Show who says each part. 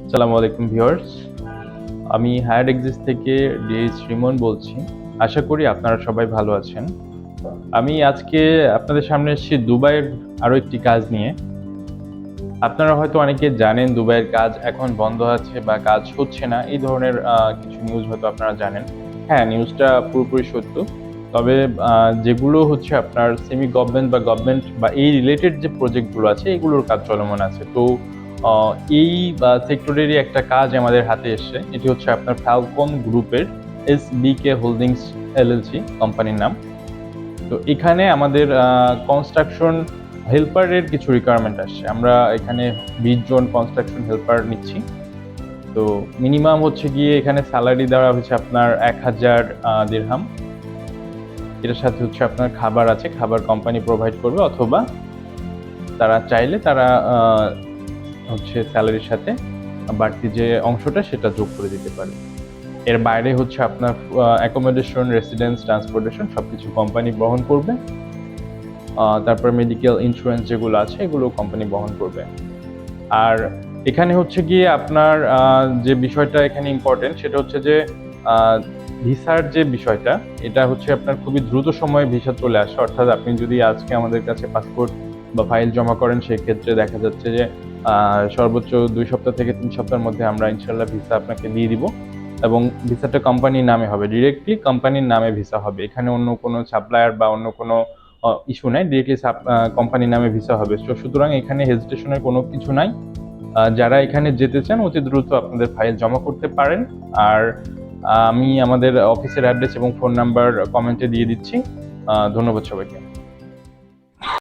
Speaker 1: আসসালামু আলাইকুম ভিউয়ার্স। আমি হায়ার এক্সিস থেকে ডিএস রিমন বলছি। আশা করি আপনারা সবাই ভালো আছেন। আমি আজকে আপনাদের সামনে এসেছি দুবাইয়ের আরো একটি কাজ নিয়ে। আপনারা হয়তো অনেকে জানেন দুবাইয়ের কাজ এখন বন্ধ আছে বা কাজ হচ্ছে না। এই ধরনের কিছু নিউজ হয়তো আপনারা জানেন। হ্যাঁ, নিউজটা পুরোপুরি সত্য। তবে যেগুলো হচ্ছে আপনার সেমি গভর্নমেন্ট বা গভর্নমেন্ট বা এই রিলেটেড যে প্রজেক্টগুলো আছে এগুলোর কাজ চলমান আছে। তো এই সেক্টরেরই একটা কাজ আমাদের হাতে এসছে। এটি হচ্ছে আপনার ফ্যালকন গ্রুপের এসবিকে হোল্ডিংস এলএলসি কোম্পানির নাম। তো এখানে আমাদের কনস্ট্রাকশন হেল্পারের কিছু রিকোয়ারমেন্ট আসছে। আমরা এখানে 20 জন কনস্ট্রাকশন হেল্পার নিচ্ছি। তো মিনিমাম হচ্ছে গিয়ে এখানে স্যালারি দেওয়া হচ্ছে আপনার 1000 দিরহাম। এটার সাথে হচ্ছে আপনার খাবার আছে, খাবার কোম্পানি প্রোভাইড করবে, অথবা তারা চাইলে তারা হচ্ছে স্যালারির সাথে বাড়তি যে অংশটা সেটা যোগ করে দিতে পারে। এর বাইরে হচ্ছে আপনার অ্যাকোমোডেশন, রেসিডেন্স, ট্রান্সপোর্টেশন সবকিছু কোম্পানি বহন করবে। তারপর মেডিকেল ইন্স্যুরেন্স যেগুলো আছে এগুলো কোম্পানি বহন করবে। আর এখানে হচ্ছে গিয়ে আপনার যে বিষয়টা এখানে ইম্পর্টেন্ট সেটা হচ্ছে যে ভিসার যে বিষয়টা, এটা হচ্ছে আপনার খুবই দ্রুত সময়ে ভিসা চলে আসে। অর্থাৎ আপনি যদি আজকে আমাদের কাছে পাসপোর্ট বা ফাইল জমা করেন সেক্ষেত্রে দেখা যাচ্ছে যে সর্বোচ্চ 2 সপ্তাহ থেকে 3 সপ্তাহের মধ্যে আমরা ইনশাল্লাহ ভিসা আপনাকে দিয়ে দিব। এবং ভিসাটা কোম্পানির নামে হবে, ডিরেক্টলি কোম্পানির নামে ভিসা হবে। এখানে অন্য কোনো সাপ্লায়ার বা অন্য কোনো ইস্যু নাই, ডিরেক্টলি কোম্পানির নামে ভিসা হবে। সুতরাং এখানে হেজিটেশনের কোনো কিছু নাই। যারা এখানে যেতে চান অতি দ্রুত আপনাদের ফাইল জমা করতে পারেন। আর আমি আমাদের অফিসের অ্যাড্রেস এবং ফোন নাম্বার কমেন্টে দিয়ে দিচ্ছি। ধন্যবাদ সবাইকে।